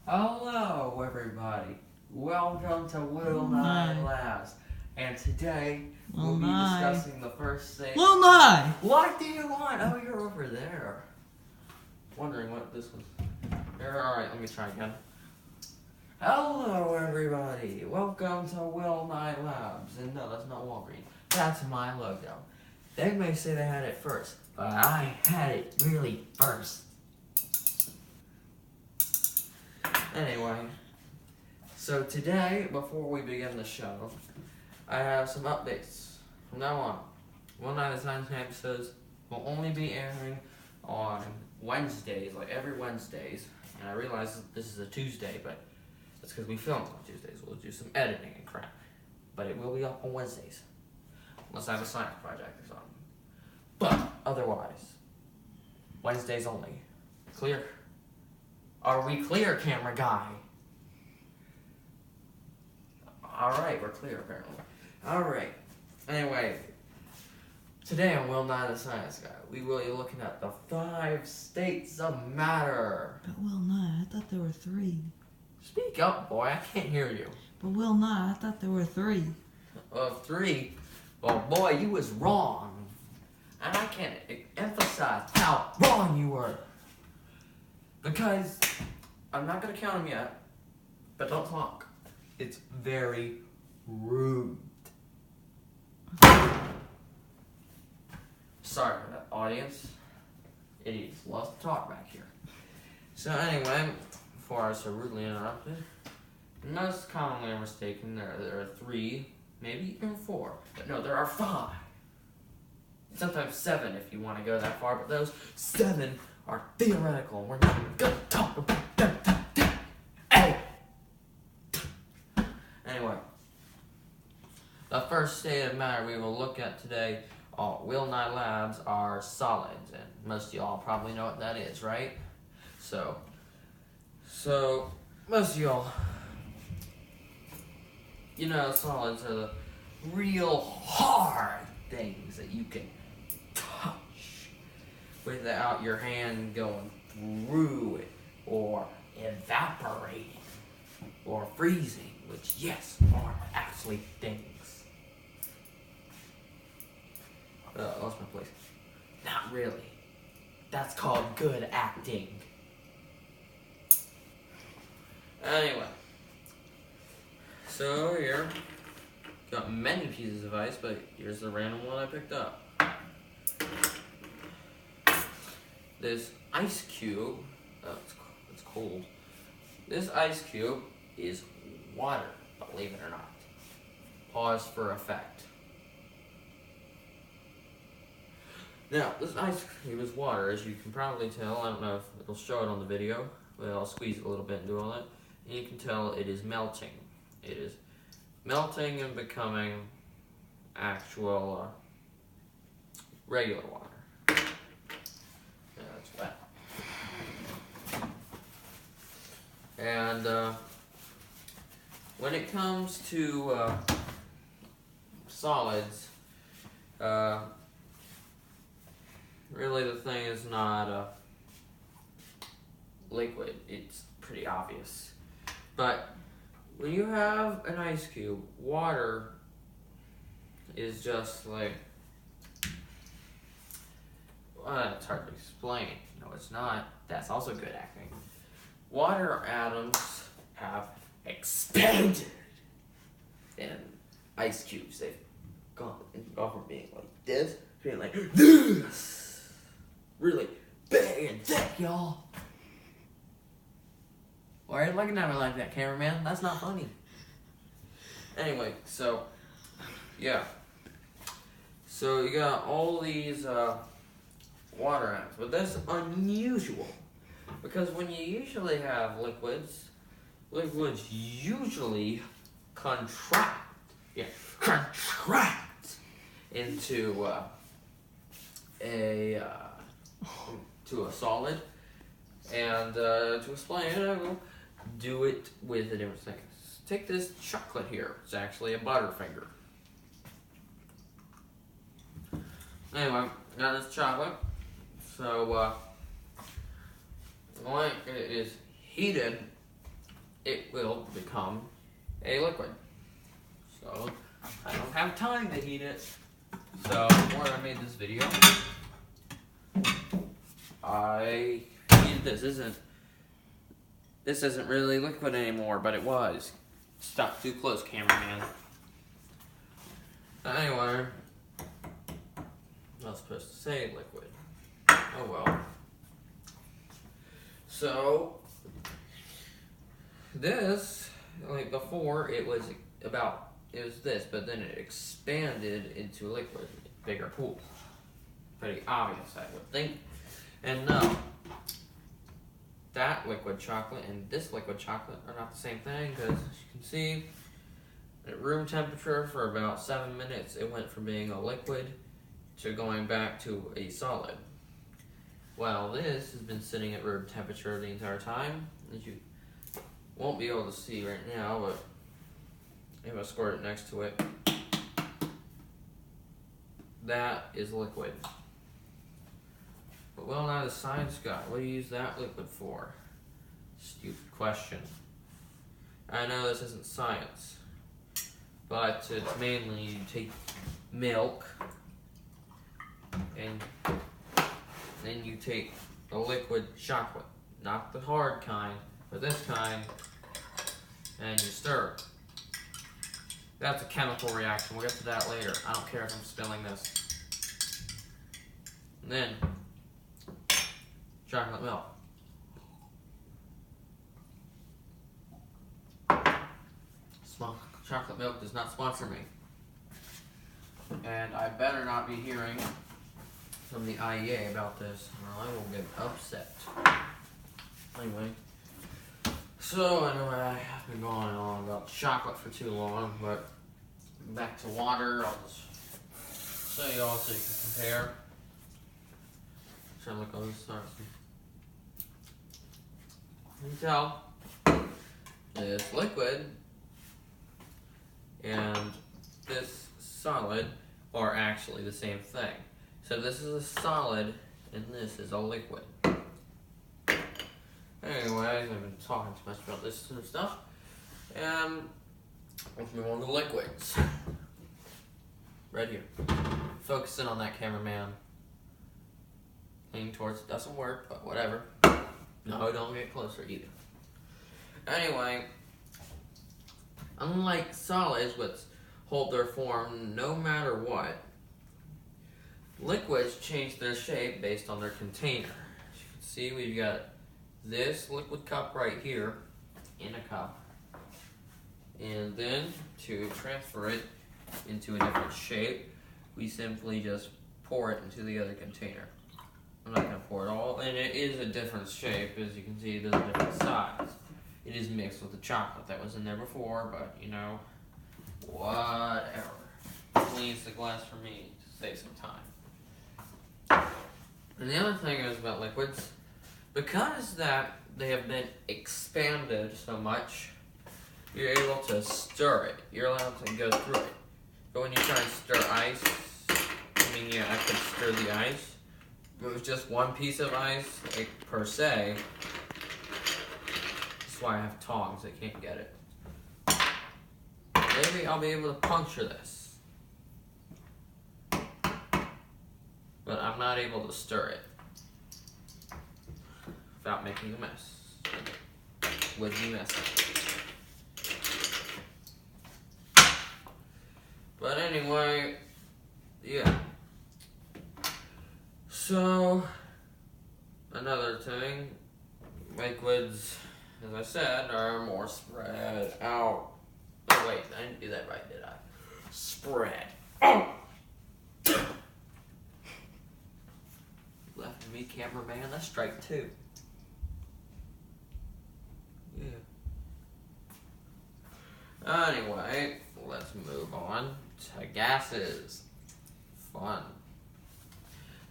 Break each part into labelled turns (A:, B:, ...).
A: Hello, everybody. Welcome to Will Nye Labs. And today we'll be discussing the first thing.
B: Will Nye!
A: What do you want? Oh, you're over there. Wondering what this was. Alright, let me try again. Hello, everybody. Welcome to Will Nye Labs. And no, that's not Walgreens. That's my logo. They may say they had it first, but I had it really first. Anyway, so today, before we begin the show, I have some updates. From now on, Will Nye episodes will only be airing on Wednesdays, like every Wednesdays. And I realize this is a Tuesday, but that's because we film on Tuesdays. We'll do some editing and crap. But it will be up on Wednesdays. Unless I have a science project or something. But otherwise, Wednesdays only. Clear? Are we clear, camera guy? Alright, we're clear apparently. Alright. Anyway, today on Will Nye the Science Guy, we will be looking at the 5 states of matter.
B: But Will Nye, I thought there were 3.
A: Speak up, boy, I can't hear you.
B: But Will Nye, I thought there were 3.
A: Of 3? Well, boy, you was wrong. And I can't emphasize how wrong you were. Because I'm not going to count them yet, but don't talk. It's very rude. Sorry for that, audience. Idiots love to talk back here. So anyway, before I was so rudely interrupted, most commonly mistaken, there are 3, maybe even 4. But no, there are 5. Sometimes 7 if you want to go that far, but those 7 are theoretical. We're not going to talk about them today. Hey! Anyway, the first state of matter we will look at today, Will Nye Labs, are solids, and most of y'all probably know what that is, right? So most of y'all, you know, solids are the real hard things that you can touch without your hand going through it, or evaporating, or freezing, which, yes, are actually things. Lost my place. Not really. That's called good acting. Anyway, so here, got many pieces of ice, but here's the random one I picked up. This ice cube, it's cold. This ice cube is water, believe it or not. Pause for effect. Now, this ice cube is water, as you can probably tell. I don't know if it'll show it on the video, but I'll squeeze it a little bit and do all that. And you can tell it is melting. It is melting and becoming actual regular water. Yeah, it's wet. And when it comes to solids, really the thing is not liquid. It's pretty obvious. But when you have an ice cube, water is just like, well, it's hard to explain. No, it's not. That's also good acting. Water atoms have expanded in ice cubes. They've gone from being like this to being like this. Really big and thick, y'all. Why are you looking at me like that, cameraman? That's not funny. Anyway, so, yeah. So you got all these water atoms, but that's unusual. Because when you usually have liquids usually contract into to a solid. And to explain it, I will do it with a different thing. Take this chocolate here. It's actually a Butterfinger. Anyway, got this chocolate. So, when it is heated, it will become a liquid. So I don't have time to heat it. So before I made this video, I heated this. This isn't really liquid anymore, but it was. Stop too close, cameraman. Anyway, I was supposed to say liquid. Oh well. So this, like before, it was this, but then it expanded into liquid, bigger pool. Pretty obvious, I would think. And no, that liquid chocolate and this liquid chocolate are not the same thing, because as you can see, at room temperature for about 7 minutes, it went from being a liquid to going back to a solid. Well, this has been sitting at room temperature the entire time, as you won't be able to see right now, but if I squirt it next to it, that is liquid. But well, now the science guy, what do you use that liquid for? Stupid question. I know this isn't science, but it's mainly you take milk and then you take a liquid chocolate, not the hard kind, but this kind, and you stir it. That's a chemical reaction. We'll get to that later. I don't care if I'm spilling this. And then chocolate milk. Chocolate milk does not sponsor me. And I better not be hearing from the IEA about this, or I will get upset. Anyway, so I know I have been going on about chocolate for too long, but back to water. I'll just show you all so you can compare. Trying to look on this side. You can tell this liquid and this solid are actually the same thing. So this is a solid and this is a liquid. Anyway, I've been talking too much about this sort of stuff. Let's move on to liquids. Right here. Focus in on that, cameraman. Lean towards it doesn't work, but whatever. No, don't get closer either. Anyway, unlike solids, which hold their form no matter what, liquids change their shape based on their container. As you can see, we've got this liquid cup right here in a cup. And then to transfer it into a different shape, we simply just pour it into the other container. I'm not going to pour it all, and it is a different shape. As you can see, it is a different size. It is mixed with the chocolate that was in there before, but you know, whatever. Cleans the glass for me to save some time. And the other thing is about liquids, because that they have been expanded so much, you're able to stir it. You're allowed to go through it. But when you try and stir ice, I mean, yeah, I could stir the ice. If it was just one piece of ice, like, per se, that's why I have tongs. I can't get it. Maybe I'll be able to puncture this. But I'm not able to stir it without making a mess. Would be messy. But anyway, yeah. So, another thing, liquids, as I said, are more spread out. Oh wait, I didn't do that right, did I? Spread out. Left me, cameraman, that's strike 2. Yeah. Anyway, let's move on to gases. Fun.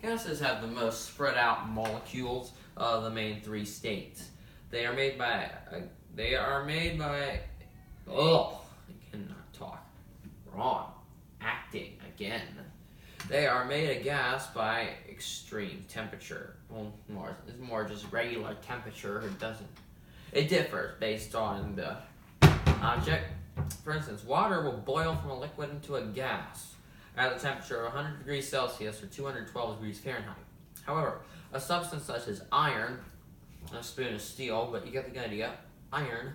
A: Gases have the most spread out molecules of the main 3 states. They are made by, oh, I cannot talk. Wrong. Acting again. They are made of gas by extreme temperature. Well, it's more just regular temperature. It differs based on the object. For instance, water will boil from a liquid into a gas at a temperature of 100 degrees Celsius or 212 degrees Fahrenheit. However, a substance such as iron, a spoon of steel, but you get the idea, iron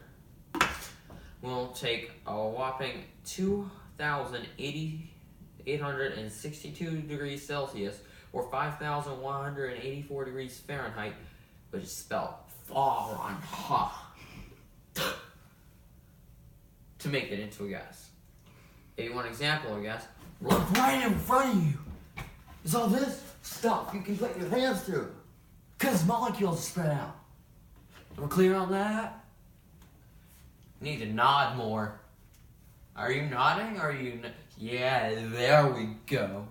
A: will take a whopping 2,862 degrees Celsius or 5,184 degrees Fahrenheit, which is spelled Fahrenheit, to make it into a gas. If you want an example of a gas, look right in front of you. Is all this stuff you can put your hands through, because molecules are spread out. We're clear on that? You need to nod more. Are you nodding? Are you? Yeah, there we go.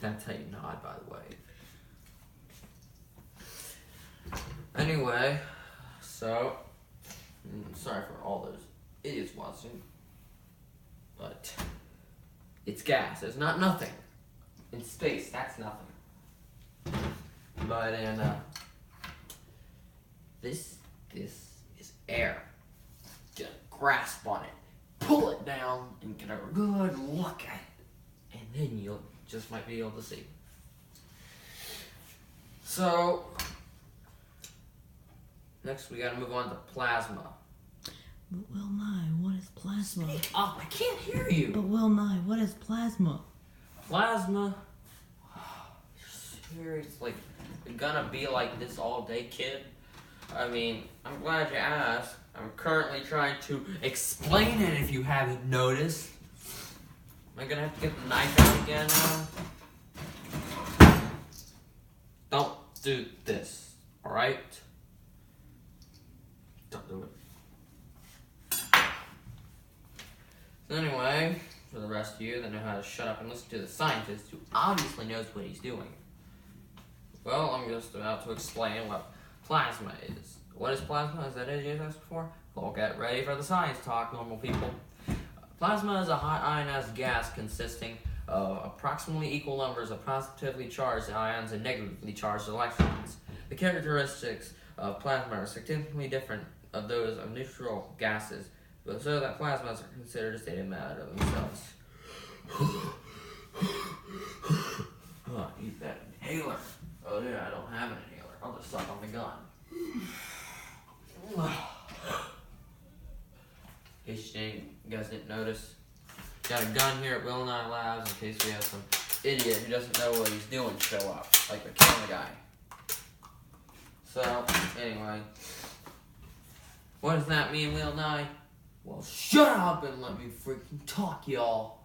A: That's how you nod, by the way. Anyway, so sorry for all those idiots watching, but it's gas. It's not nothing. In space, that's nothing. But in this is air. Get a grasp on it, pull it down, and get a good look at it, and then you just might be able to see. So next we gotta move on to plasma.
B: But Will Nye, what is plasma?
A: Oh, I can't hear you.
B: But Will Nye, what is plasma?
A: Plasma. Seriously, you're gonna be like this all day, kid? I mean, I'm glad you asked. I'm currently trying to explain it if you haven't noticed. Am I gonna have to get the knife out again now? Don't do this, alright? Don't do it. So anyway, for the rest of you that know how to shut up and listen to the scientist who obviously knows what he's doing. Well, I'm just about to explain what plasma is. What is plasma? Is that it you asked before? Well, get ready for the science talk, normal people. Plasma is a hot ionized gas consisting of approximately equal numbers of positively charged ions and negatively charged electrons. The characteristics of plasma are significantly different of those of neutral gases, but so that plasmas are considered a state of matter themselves. Oh, I need that inhaler. Oh yeah, I don't have an inhaler. I'll just suck on the gun. In case you guys didn't notice, got a gun here at Will Nye Labs in case we have some idiot who doesn't know what he's doing show up, like the camera guy. So, anyway, what does that mean, Will Nye? Well, shut up and let me freaking talk, y'all.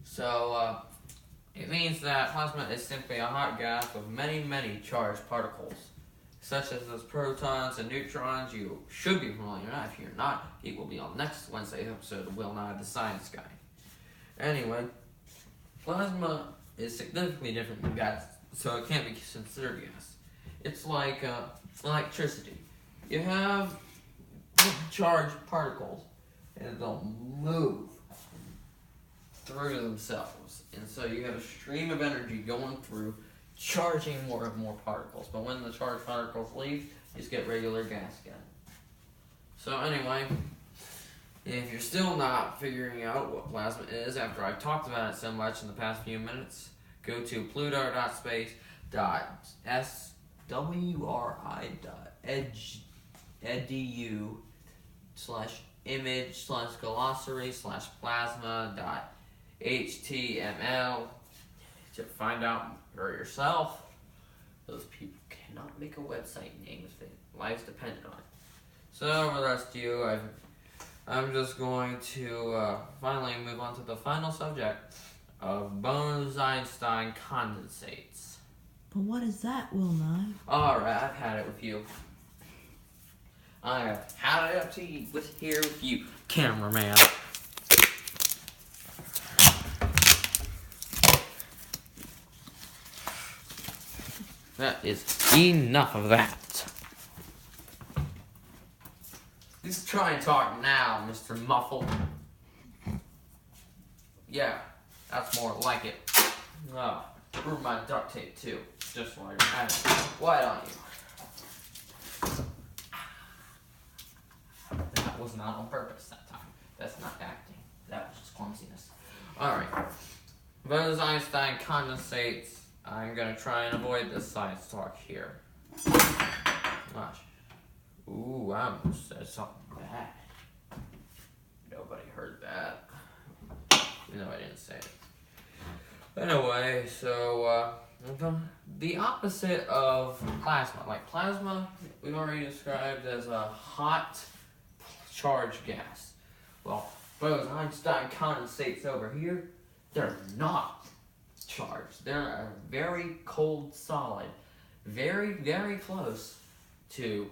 A: So, it means that plasma is simply a hot gas with many, many charged particles, such as those protons and neutrons. You should be familiar. If you're not, it will be on next Wednesday's episode of Will Nye the Science Guy. Anyway, plasma is significantly different from gas, so it can't be considered gas. It's like electricity. You have charged particles, and they'll move through themselves. And so you have a stream of energy going through, charging more and more particles. But when the charged particles leave, you just get regular gas again. So anyway, if you're still not figuring out what plasma is after I've talked about it so much in the past few minutes, go to pluto.swri.edu/image/glossary/plasma.html to find out for yourself. Those people cannot make a website name if their lives depended on it. So for the rest of you, I'm just going to finally move on to the final subject of Bose-Einstein Condensates.
B: But what is that, Will Nye?
A: Alright, I've had it with you. I have had it up to you here with you, cameraman. That is enough of that. Let's try and talk now, Mr. Muffle. Yeah, that's more like it. Oh, prove my duct tape too. Just while you're at it. Why don't you? was not on purpose that time. That's not acting. That was just clumsiness. Alright. Bose-Einstein Condensates. I'm going to try and avoid this science talk here. Gosh. Ooh, I almost said something bad. Nobody heard that. No, I didn't say it. Anyway, so, the opposite of plasma. Like plasma, we've already described as a hot charged gas. Well, Bose-Einstein condensates over here, they're not charged. They're a very cold solid. Very, very close to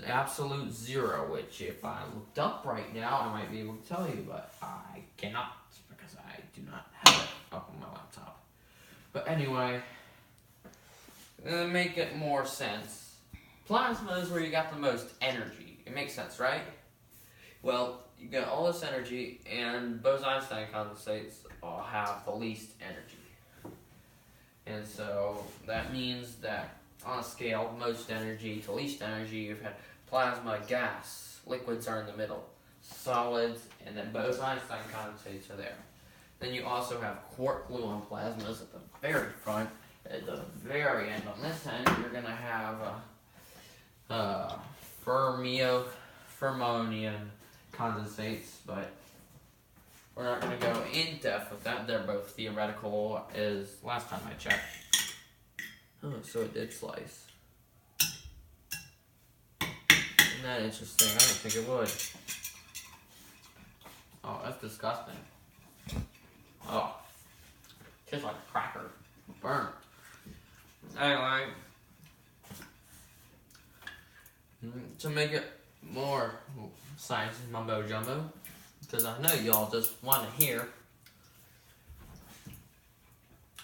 A: absolute zero, which if I looked up right now, I might be able to tell you, but I cannot because I do not have it up on my laptop. But anyway, to make it more sense, plasma is where you got the most energy. It makes sense, right? Well, you got all this energy, and Bose-Einstein condensates all have the least energy. And so that means that on a scale, most energy to least energy, you've had plasma, gas, liquids are in the middle, solids, and then Bose-Einstein condensates are there. Then you also have quark-gluon plasmas at the very front. At the very end, on this end, you're going to have fermionium condensates, but we're not going to go in depth with that. They're both theoretical, as last time I checked. Oh, so it did slice. Isn't that interesting? I didn't think it would. Oh, that's disgusting. Oh, tastes like a cracker. Burnt. Anyway, to make it more science mumbo jumbo, because I know y'all just want to hear,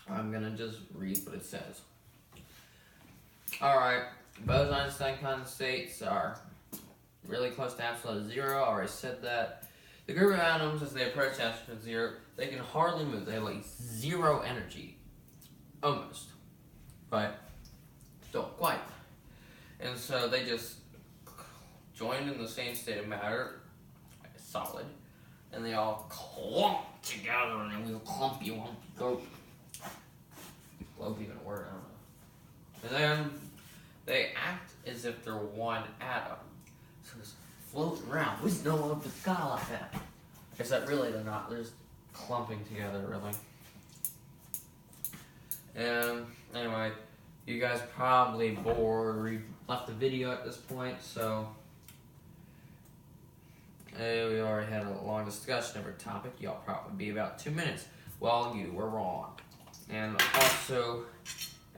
A: I'm gonna just read what it says. Alright, Bose-Einstein condensates are really close to absolute zero. I already said that. The group of atoms, as they approach absolute zero, they can hardly move. They have like zero energy. Almost. But don't quite. And so they just join in the same state of matter, solid, and they all clump together and then we'll clumpy lumpy gope. Glope even a word, I don't know. And then they act as if they're one atom. So it's floating around. We just don't want the sky like that. Except really they're not. They're just clumping together, really. And anyway, you guys probably bored or you left the video at this point, so we already had a long discussion over a topic. Y'all probably be about 2 minutes. Well, you were wrong. And also,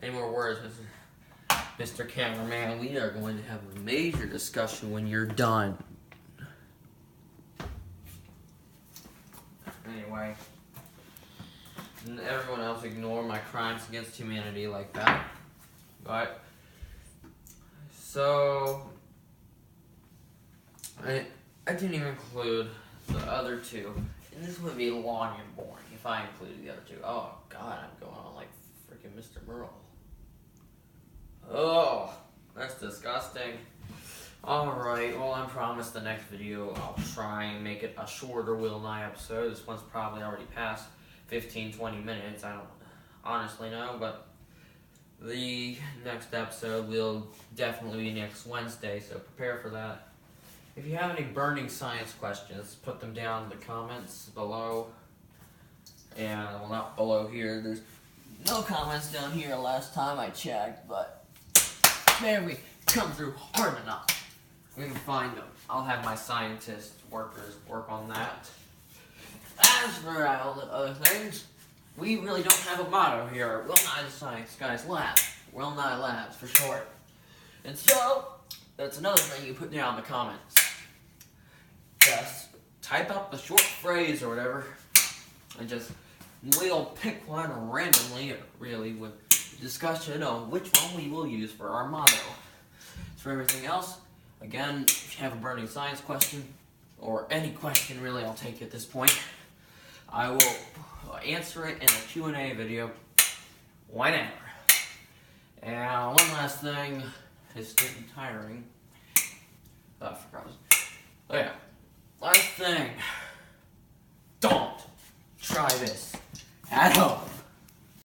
A: any more words, Mr. Cameraman? We are going to have a major discussion when you're done. Anyway, and everyone else ignore my crimes against humanity like that. But, so, I didn't even include the other two. And this would be long and boring if I included the other two. Oh, God, I'm going on like freaking Mr. Merle. Oh, that's disgusting. Alright, well, I promise the next video I'll try and make it a shorter Will Nye episode. This one's probably already past 15-20 minutes. I don't honestly know, but the next episode will definitely be next Wednesday, so prepare for that. If you have any burning science questions, put them down in the comments below. And, well, not below here. There's no comments down here last time I checked, but there we come through hard enough. We can find them. I'll have my scientist workers work on that. As for all the other things, we really don't have a motto here at Will Nye the Science Guy's Lab. Will Nye Labs for short. And so, that's another thing you put down in the comments. Just type up the short phrase or whatever, and just we'll pick one randomly, really, with discussion on which one we will use for our motto. For everything else, again, if you have a burning science question, or any question really I'll take at this point, I will answer it in a Q&A video whenever. And one last thing, it's getting tiring. I forgot. try this at home.